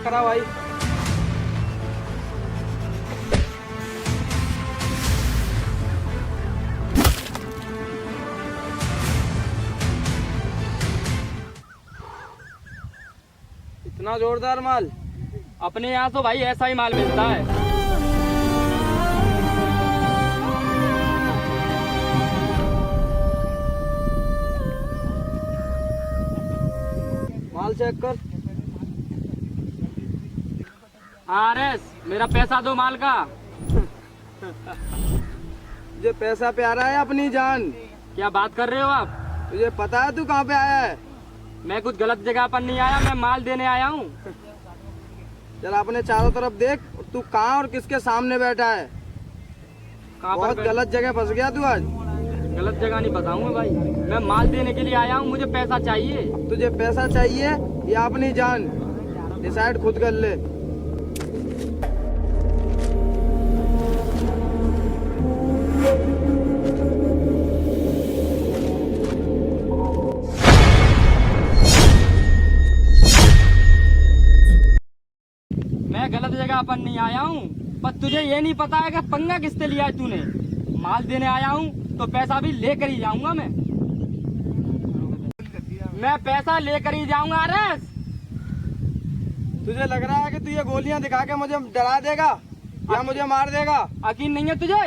Check करा भाई। इतना जोरदार माल अपने यहाँ तो भाई ऐसा ही माल मिलता है। माल चेक कर। आरएस मेरा पैसा दो माल का। तुझे पैसा प्यारा है अपनी जान? क्या बात कर रहे हो आप? तुझे पता है तू कहाँ पे आया है? मैं कुछ गलत जगह पर नहीं आया, मैं माल देने आया हूँ। जरा अपने चारों तरफ देख, तू कहाँ और किसके सामने बैठा है? बहुत गलत जगह फंस गया तू आज। गलत जगह नहीं बताऊंगा भाई, मैं माल देने के लिए आया हूँ, मुझे पैसा चाहिए। तुझे पैसा चाहिए या अपनी जान? डिसाइड खुद कर ले। मैं गलत जगह पर नहीं आया हूँ, पर तुझे ये नहीं पता है कि पंगा किससे लिया है तूने। माल देने आया हूँ तो पैसा भी लेकर ही जाऊंगा। मैं पैसा लेकर ही जाऊंगा। आरएस तुझे लग रहा है कि तू ये गोलियां दिखा के मुझे डरा देगा या मुझे मार देगा? यकीन नहीं है तुझे?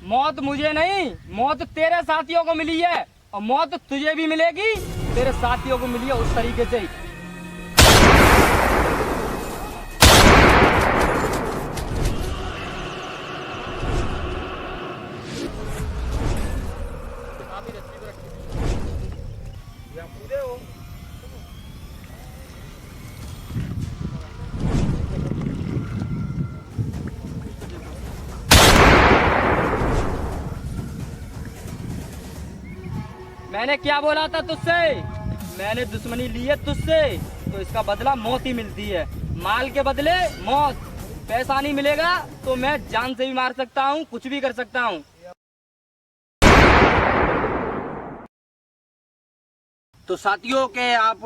मौत मुझे नहीं, मौत तेरे साथियों को मिली है, और मौत तुझे भी मिलेगी, तेरे साथियों को मिली है उस तरीके से ही। मैंने क्या बोला था तुझसे? मैंने दुश्मनी ली है तुझसे, तो इसका बदला मौत ही मिलती है। माल के बदले मौत। पैसा नहीं मिलेगा तो मैं जान से भी मार सकता हूँ, कुछ भी कर सकता हूँ। तो साथियों के आप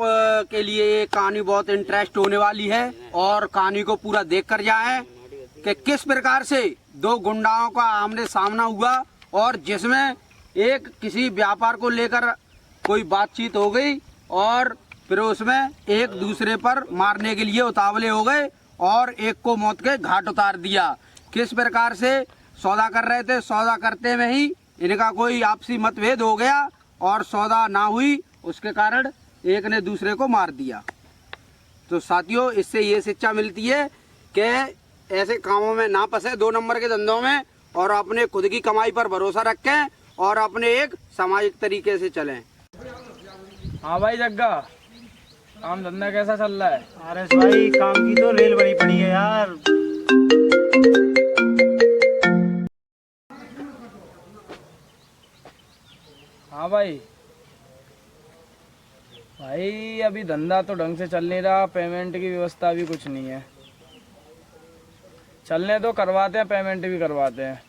के लिए ये कहानी बहुत इंटरेस्ट होने वाली है, और कहानी को पूरा देख कर जाएं कि किस प्रकार से दो गुंडाओं का आमने सामना हुआ, और जिसमें एक किसी व्यापार को लेकर कोई बातचीत हो गई, और फिर उसमें एक दूसरे पर मारने के लिए उतावले हो गए और एक को मौत के घाट उतार दिया। किस प्रकार से सौदा कर रहे थे, सौदा करते में ही इनका कोई आपसी मतभेद हो गया और सौदा ना हुई, उसके कारण एक ने दूसरे को मार दिया। तो साथियों, इससे ये शिक्षा मिलती है कि ऐसे कामों में ना फंसे, 2 नंबर के धंधों में, और अपने खुद की कमाई पर भरोसा रखें और अपने एक सामाजिक तरीके से चलें। हाँ भाई जग्गा, काम धंधा कैसा चल रहा है? अरे भाई, काम की तो रेल बड़ी पड़ी है यार। हाँ भाई भाई, अभी धंधा तो ढंग से चल नहीं रहा, पेमेंट की व्यवस्था भी कुछ नहीं है। चलने तो करवाते हैं, पेमेंट भी करवाते हैं,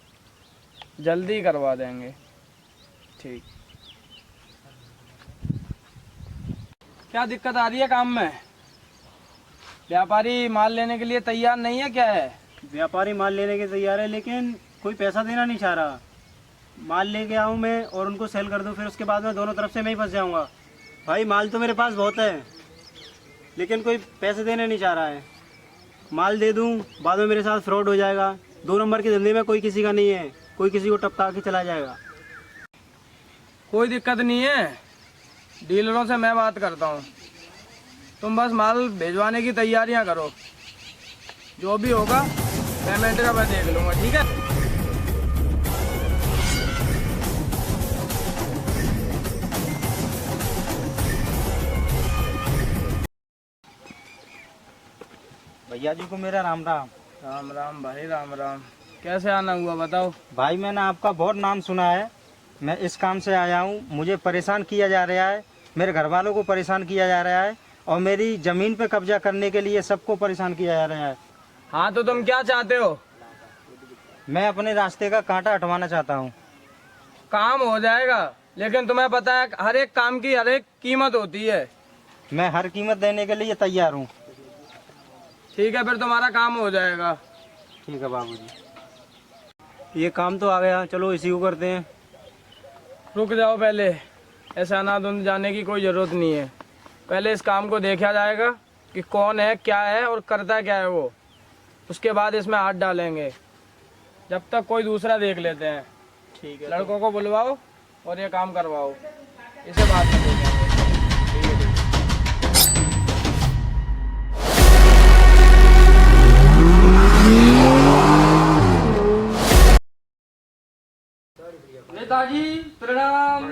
जल्दी करवा देंगे। ठीक। क्या दिक्कत आ रही है काम में? व्यापारी माल लेने के लिए तैयार नहीं है, क्या है? व्यापारी माल लेने के तैयार है, लेकिन कोई पैसा देना नहीं चाह रहा। माल लेके आऊँ मैं और उनको सेल कर दूँ, फिर उसके बाद में दोनों तरफ से मैं ही फंस जाऊँगा। भाई माल तो मेरे पास बहुत है, लेकिन कोई पैसे देने नहीं चाह रहा है। माल दे दूँ, बाद में मेरे साथ फ्रॉड हो जाएगा। 2 नंबर के धंधे में कोई किसी का नहीं है, कोई किसी को टपका के चला जाएगा। कोई दिक्कत नहीं है, डीलरों से मैं बात करता हूँ। तुम बस माल भिजवाने की तैयारियां करो, जो भी होगा पेमेंट का मैं देख लूँगा, ठीक है? भैया जी को मेरा राम राम। राम राम भाई, राम राम। कैसे आना हुआ बताओ? भाई मैंने आपका बहुत नाम सुना है, मैं इस काम से आया हूँ। मुझे परेशान किया जा रहा है, मेरे घर वालों को परेशान किया जा रहा है, और मेरी ज़मीन पे कब्जा करने के लिए सबको परेशान किया जा रहा है। हाँ तो तुम क्या चाहते हो? मैं अपने रास्ते का कांटा हटवाना चाहता हूँ। काम हो जाएगा, लेकिन तुम्हें पता है हर एक काम की हर एक कीमत होती है। मैं हर कीमत देने के लिए तैयार हूँ। ठीक है, फिर तुम्हारा काम हो जाएगा। ठीक है बाबूजी। ये काम तो आ गया, चलो इसी को करते हैं। रुक जाओ, पहले ऐसा अनाधुंध जाने की कोई ज़रूरत नहीं है। पहले इस काम को देखा जाएगा कि कौन है, क्या है और करता क्या है वो। उसके बाद इसमें हाथ डालेंगे। जब तक कोई दूसरा देख लेते हैं। ठीक है। लड़कों को बुलवाओ और ये काम करवाओ, इसे बाद में देखेंगे। ठीक है, ठीक है। नेताजी प्रणाम।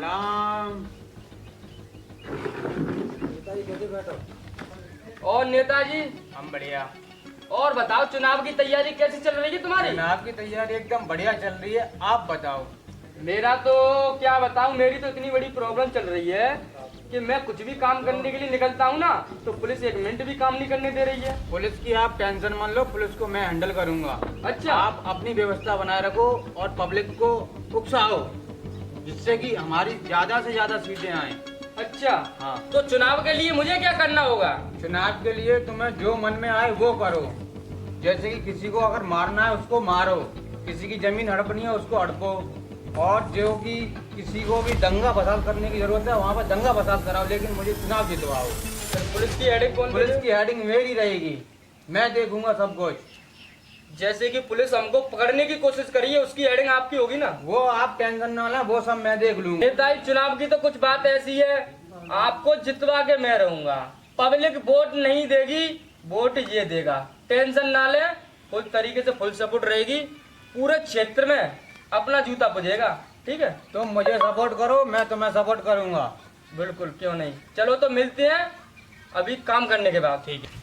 और नेताजी हम बढ़िया। और बताओ, चुनाव की तैयारी कैसी चल रही है तुम्हारी? चुनाव की तैयारी एकदम बढ़िया चल रही है, आप बताओ। मेरा तो क्या बताऊं, मेरी तो इतनी बड़ी प्रॉब्लम चल रही है कि मैं कुछ भी काम करने के लिए निकलता हूं ना, तो पुलिस एक मिनट भी काम नहीं करने दे रही है। पुलिस की आप टेंशन मत लो, पुलिस को मैं हैंडल करूंगा। अच्छा। आप अपनी व्यवस्था बनाए रखो और पब्लिक को उकसाओ, जिससे कि हमारी ज्यादा से ज्यादा सीटें आए। अच्छा, हाँ। तो चुनाव के लिए मुझे क्या करना होगा? चुनाव के लिए तुम्हें जो मन में आए वो करो। जैसे कि किसी को अगर मारना है उसको मारो, किसी की जमीन हड़पनी है उसको हड़पो, और जो कि किसी को भी दंगा फसाद करने की जरूरत है वहाँ पर दंगा फसाद कराओ, लेकिन मुझे चुनाव जितवाओ। फिर पुलिस की हेडिंग कौन पुलिस देगी? की हेडिंग मेरी रहेगी, मैं देखूंगा सब कुछ। जैसे कि पुलिस हमको पकड़ने की कोशिश करी है, उसकी हेडिंग आपकी होगी ना? वो आप टेंशन ना लें, वो सब मैं देख लूंगा। नेताजी, चुनाव की तो कुछ बात ऐसी है, आपको जितवा के मैं रहूंगा। पब्लिक वोट नहीं देगी, वोट ये देगा। टेंशन ना ले, फुल तरीके से फुल सपोर्ट रहेगी। पूरे क्षेत्र में अपना जूता बजेगा। ठीक है? तुम मुझे सपोर्ट करो, मैं तुम्हें सपोर्ट करूंगा। बिल्कुल, क्यों नहीं। चलो तो मिलते हैं अभी काम करने के बाद। ठीक है।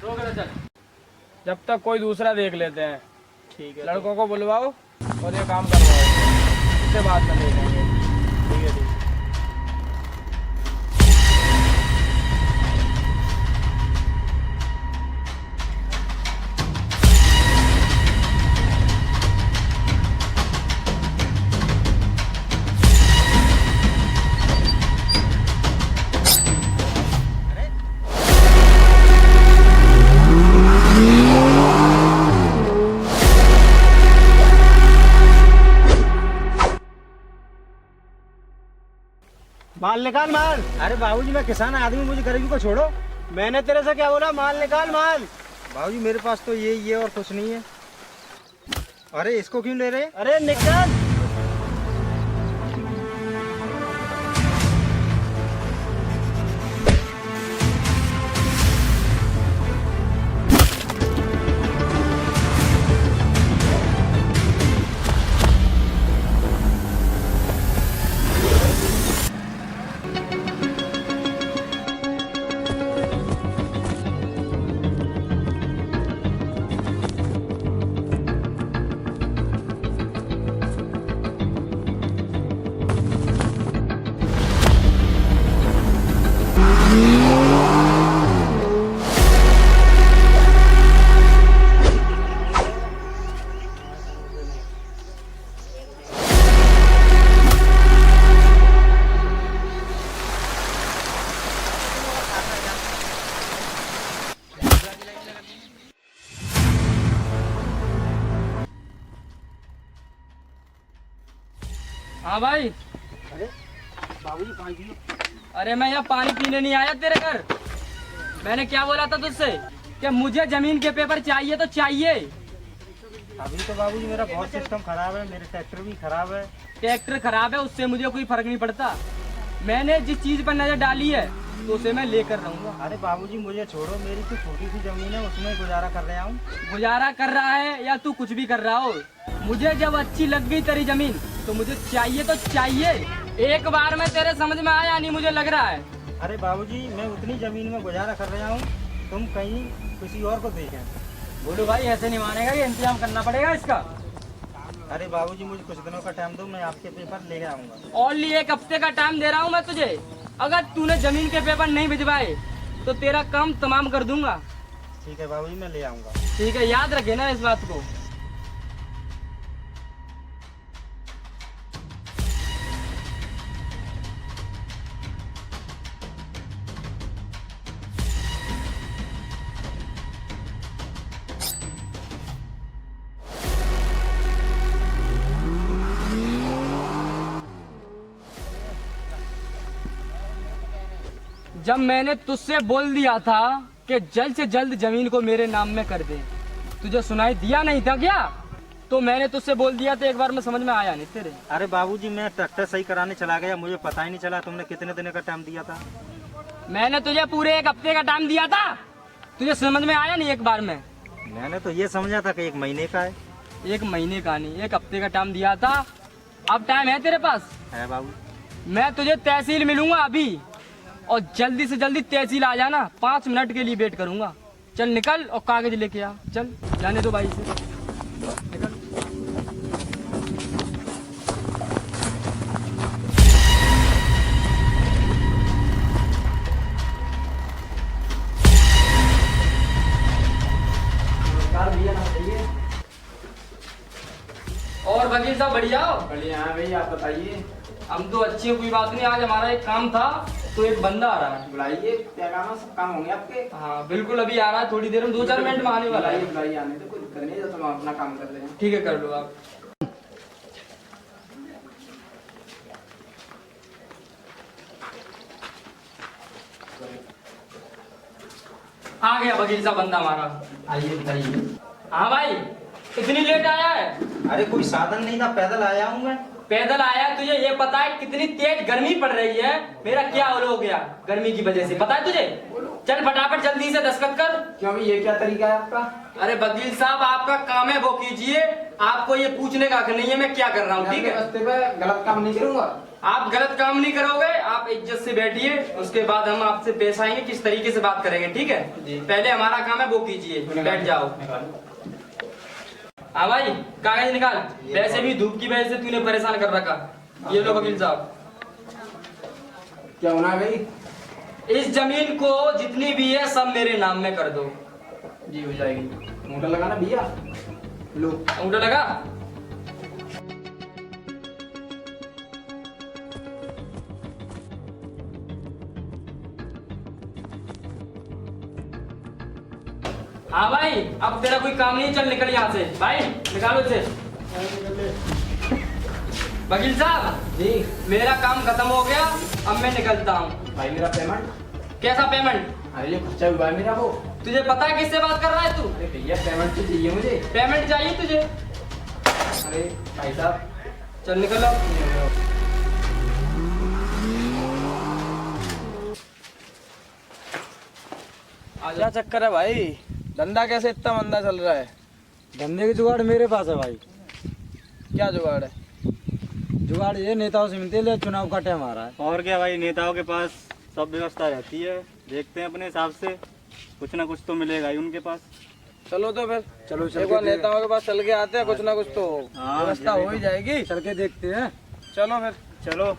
रोक रहा, चल। जब तक कोई दूसरा देख लेते हैं। ठीक है। लड़कों को बुलवाओ और ये काम करवाओ, इसके बाद में देखेंगे। ठीक है। माल निकाल माल। अरे बाबूजी, मैं किसान आदमी, मुझे गरीबी को छोड़ो। मैंने तेरे से क्या बोला? माल निकाल माल। बाबूजी, मेरे पास तो ये और कुछ नहीं है। अरे इसको क्यों ले रहे? अरे निकाल। हाँ भाई। अरे बाबूजी, पानी पी लो। अरे मैं यहाँ पानी पीने नहीं आया तेरे घर। मैंने क्या बोला था तुझसे कि मुझे जमीन के पेपर चाहिए तो चाहिए। अभी तो बाबूजी मेरा बहुत सिस्टम खराब है, मेरे ट्रैक्टर भी खराब है। ट्रैक्टर खराब है, उससे मुझे कोई फर्क नहीं पड़ता। मैंने जिस चीज पर नजर डाली है तो उसे मैं लेकर रहूंगा। अरे बाबूजी, मुझे छोड़ो, मेरी तो छोटी सी जमीन है, उसमें गुजारा कर रहा हूँ। गुजारा कर रहा है या तू कुछ भी कर रहा हो, मुझे जब अच्छी लग गई तेरी जमीन तो मुझे चाहिए तो चाहिए। एक बार में तेरे समझ में आया नहीं, मुझे लग रहा है। अरे बाबूजी, मैं उतनी जमीन में गुजारा कर रहा हूँ, तुम कहीं किसी और को देखें। बोलो भाई, ऐसे नहीं मानेगा, ये इंतजाम करना पड़ेगा इसका। अरे बाबूजी, मुझे कुछ दिनों का टाइम दो, मैं आपके पेपर ले आऊंगा। ओनली 1 हफ्ते का टाइम दे रहा हूँ मैं तुझे। अगर तूने जमीन के पेपर नहीं भिजवाए तो तेरा काम तमाम कर दूंगा। ठीक है बाबूजी, मैं ले आऊंगा। ठीक है, याद रखे ना इस बात को। जब मैंने तुझसे बोल दिया था कि जल्द से जल्द जमीन को मेरे नाम में कर दे, तुझे सुनाई दिया नहीं था क्या? तो मैंने तुझसे बोल दिया था, एक बार में समझ में आया नहीं तेरे। अरे बाबूजी, मैं ट्रैक्टर सही कराने चला गया, मुझे पता ही नहीं चला तुमने कितने दिन का टाइम दिया था। मैंने तुझे पूरे 1 हफ्ते का टाइम दिया था, तुझे समझ में आया नहीं एक बार में? मैंने तो ये समझा था कि 1 महीने का है। 1 महीने का नहीं, 1 हफ्ते का टाइम दिया था। अब टाइम है तेरे पास? है बाबू। मैं तुझे तहसील मिलूंगा अभी, और जल्दी से जल्दी तहसील आ जाना। 5 मिनट के लिए वेट करूंगा। चल निकल और कागज लेके आ। चल जाने दो भाई से, निकल। और वकील साहब बढ़िया हो? बढ़िया है भाई, आप बताइए। हम तो अच्छी है, कोई बात नहीं। आज हमारा एक काम था, तो एक बंदा आ रहा है। बुलाइए, क्या काम है? सब काम होंगे आपके। हाँ बिल्कुल, अभी आ रहा है, थोड़ी देर में, 2-4 मिनट में आने वाला है। बुलाइए, आने तो कोई दिक्कत नहीं है, जब हम अपना काम कर रहे हैं। ठीक है, कर लो आप। आ गया वकील साहब बंदा हमारा। आइए बताइए। हाँ भाई, इतनी लेट आया है? अरे कोई साधन नहीं था, पैदल आया हूँ मैं। पैदल आया? तुझे ये पता है कितनी तेज गर्मी पड़ रही है? मेरा क्या हाल हो गया गर्मी की वजह से, पता है तुझे? चल फटाफट जल्दी से दस्तखत कर। क्यों भी, ये क्या तरीका है आपका? अरे वकील साहब, आपका काम है वो कीजिए, आपको ये पूछने का हक नहीं है मैं क्या कर रहा हूँ, ठीक है? रास्ते पे गलत काम नहीं करूंगा। आप गलत काम नहीं करोगे, आप इज्जत से बैठिए, उसके बाद हम आपसे पेश आएंगे, किस तरीके से बात करेंगे, ठीक है? पहले हमारा काम है वो कीजिए, बैठ जाओ। हाँ भाई, कागज निकाल। वैसे भी धूप की वजह से तूने परेशान कर रखा। ये लो वकील साहब। क्या होना है भाई? इस जमीन को जितनी भी है सब मेरे नाम में कर दो। जी हो जाएगी। मोटर लगाना भैया। लो अंगूठा लगा। हाँ भाई, अब तेरा कोई काम नहीं, चल निकल यहाँ से। भाई निकालो इसे। वकील साहब जी, मेरा काम खत्म हो गया, अब मैं निकलता हूँ। भाई मेरा पेमेंट। कैसा पेमेंट? अरे ये खर्चा हुआ है मेरा वो। तुझे पता है किससे बात कर रहा है तू? अरे भैया पेमेंट तो चाहिए मुझे। पेमेंट चाहिए तुझे? अरे भाई साहब, चल निकल अब। क्या चक्कर है भाई? धंधा कैसे इतना मंदा चल रहा है? धंधे की जुगाड़ मेरे पास है भाई। क्या जुगाड़ है? जुगाड़ ये नेताओं से मिलते ले, चुनाव का टाइम आ रहा है। और क्या भाई, नेताओं के पास सब व्यवस्था रहती है, देखते हैं अपने हिसाब से, कुछ ना कुछ तो मिलेगा ही उनके पास। चलो तो फिर, चलो एक बार नेताओं के पास चल के आते हैं, कुछ ना कुछ तो हाँ, व्यवस्था हो ही जाएगी। चल के देखते हैं। चलो फिर। चलो।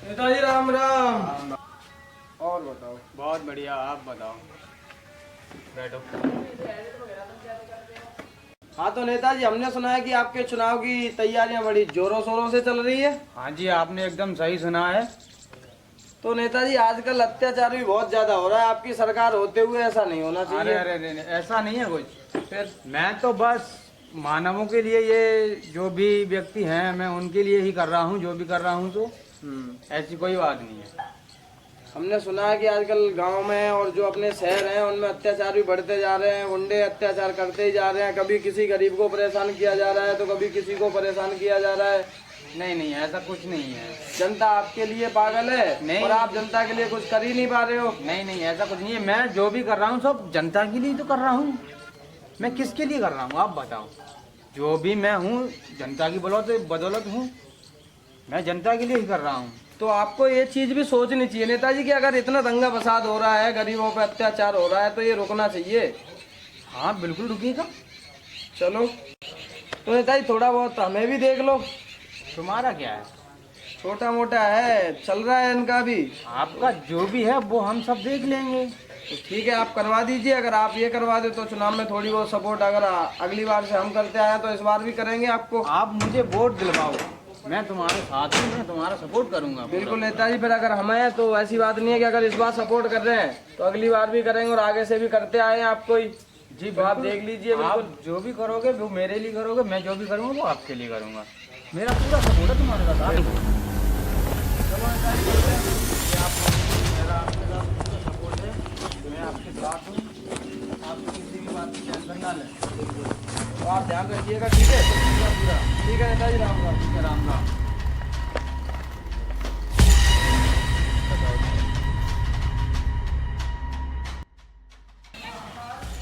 नेताजी राम राम। और बताओ? बहुत बढ़िया, आप बताओ। बैठो। हाँ तो नेताजी, हमने सुना है कि आपके चुनाव की तैयारियां बड़ी जोरों शोरों से चल रही है। हाँ जी, आपने एकदम सही सुना है। तो नेताजी आजकल अत्याचार भी बहुत ज्यादा हो रहा है, आपकी सरकार होते हुए ऐसा नहीं होना अरे चाहिए। अरे अरे, ऐसा नहीं है कुछ। फिर मैं तो बस मानवों के लिए, ये जो भी व्यक्ति हैं मैं उनके लिए ही कर रहा हूँ, जो भी कर रहा हूँ। तो ऐसी कोई बात नहीं है। हमने सुना है कि आजकल गांव में और जो अपने शहर हैं उनमें अत्याचार भी बढ़ते जा रहे हैं, गुंडे अत्याचार करते ही जा रहे हैं। कभी किसी गरीब को परेशान किया जा रहा है तो कभी किसी को परेशान किया जा रहा है। नहीं नहीं, ऐसा कुछ नहीं है। जनता आपके लिए पागल है नहीं। और आप जनता के लिए कुछ कर ही नहीं पा रहे हो। नहीं नहीं, ऐसा कुछ नहीं है। मैं जो भी कर रहा हूँ सब जनता के लिए तो कर रहा हूँ। मैं किसके लिए कर रहा हूँ आप बताओ? जो भी मैं हूँ जनता की बदौलत हूँ, मैं जनता के लिए ही कर रहा हूँ। तो आपको ये चीज भी सोचनी चाहिए नेताजी कि अगर इतना दंगा फसाद हो रहा है, गरीबों पे अत्याचार हो रहा है, तो ये रुकना चाहिए। हाँ बिल्कुल रुकिएगा। चलो तो नेताजी थोड़ा बहुत हमें भी देख लो। तुम्हारा क्या है? छोटा मोटा है, चल रहा है इनका भी। आपका जो भी है वो हम सब देख लेंगे। तो ठीक है, आप करवा दीजिए। अगर आप ये करवा दे तो चुनाव में थोड़ी बहुत सपोर्ट अगर अगली बार से हम करते आए तो इस बार भी करेंगे आपको। आप मुझे वोट दिलवाओ, मैं तुम्हारे साथ हूँ, मैं तुम्हारा सपोर्ट करूंगा। बिल्कुल नेताजी, फिर अगर हम हैं तो ऐसी बात नहीं है कि अगर इस बार सपोर्ट कर रहे हैं तो अगली बार भी करेंगे और आगे से भी करते आए हैं आपको ही। जी तो आप देख लीजिए। बिल्कुल आप जो भी करोगे वो मेरे लिए करोगे, मैं जो भी करूँगा वो आपके लिए करूँगा। मेरा पूरा सपोर्ट है तुम्हारे साथ। चलो नेताजी, बोलते हैं कि मेरा आपके साथ पूरा सपोर्ट है, मैं आपके साथ हूँ, आप किसी भी बात की टेंशन ना लें। तो आप ध्यान रखिएगा, ठीक है? पूरा ठीक है नेताजी, राम राम। ठीक है, राम राम।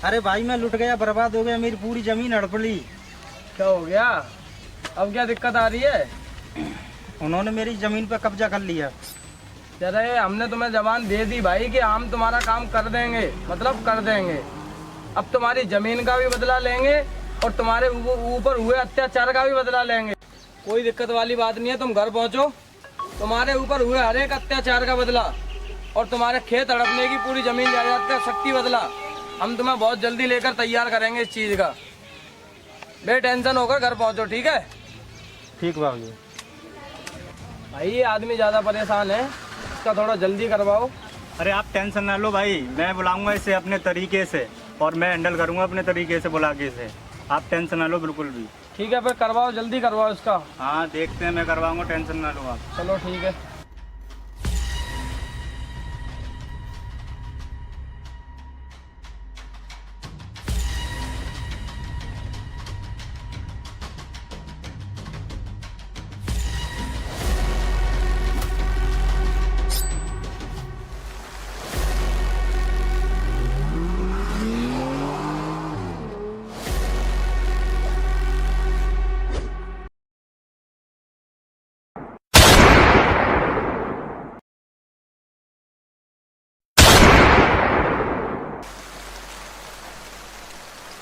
अरे भाई मैं लुट गया, बर्बाद हो गया, मेरी पूरी जमीन हड़प ली। क्या हो गया? अब क्या दिक्कत आ रही है? उन्होंने मेरी जमीन पर कब्जा कर लिया। अरे हमने तुम्हें जबान दे दी भाई कि हम तुम्हारा काम कर देंगे, मतलब कर देंगे। अब तुम्हारी जमीन का भी बदला लेंगे और तुम्हारे ऊपर हुए अत्याचार का भी बदला लेंगे। कोई दिक्कत वाली बात नहीं है, तुम घर पहुंचो, तुम्हारे ऊपर हुए हर एक अत्याचार का बदला और तुम्हारे खेत हड़पने की पूरी जमीन जायदाद का सख्ती बदला हम तुम्हें बहुत जल्दी लेकर तैयार करेंगे इस चीज का। बेटेंशन होकर घर पहुंचो, ठीक है? ठीक बाबू। भाई ये आदमी ज्यादा परेशान है, इसका थोड़ा जल्दी करवाओ। अरे आप टेंशन ना लो भाई, मैं बुलाऊंगा इसे अपने तरीके से और मैं हैंडल करूंगा अपने तरीके से बुला के इसे। आप टेंशन ना लो बिल्कुल भी। ठीक है, फिर करवाओ, जल्दी करवाओ इसका। हाँ देखते हैं, मैं करवाऊंगा, टेंशन ना लो आप। चलो ठीक है।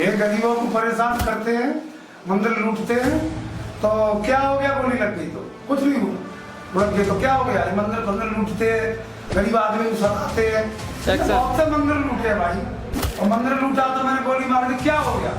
ये गरीबों को परेशान करते हैं, मंदिर लूटते हैं, तो क्या हो गया? गोली लग गई तो कुछ नहीं हुआ। लग गए तो क्या हो गया? ये मंदिर लूटते हैं, गरीब आदमी को सताते हैं। बहुत से मंदिर लूटे भाई, और मंदिर लूटा तो मैंने गोली मार दी, क्या हो गया?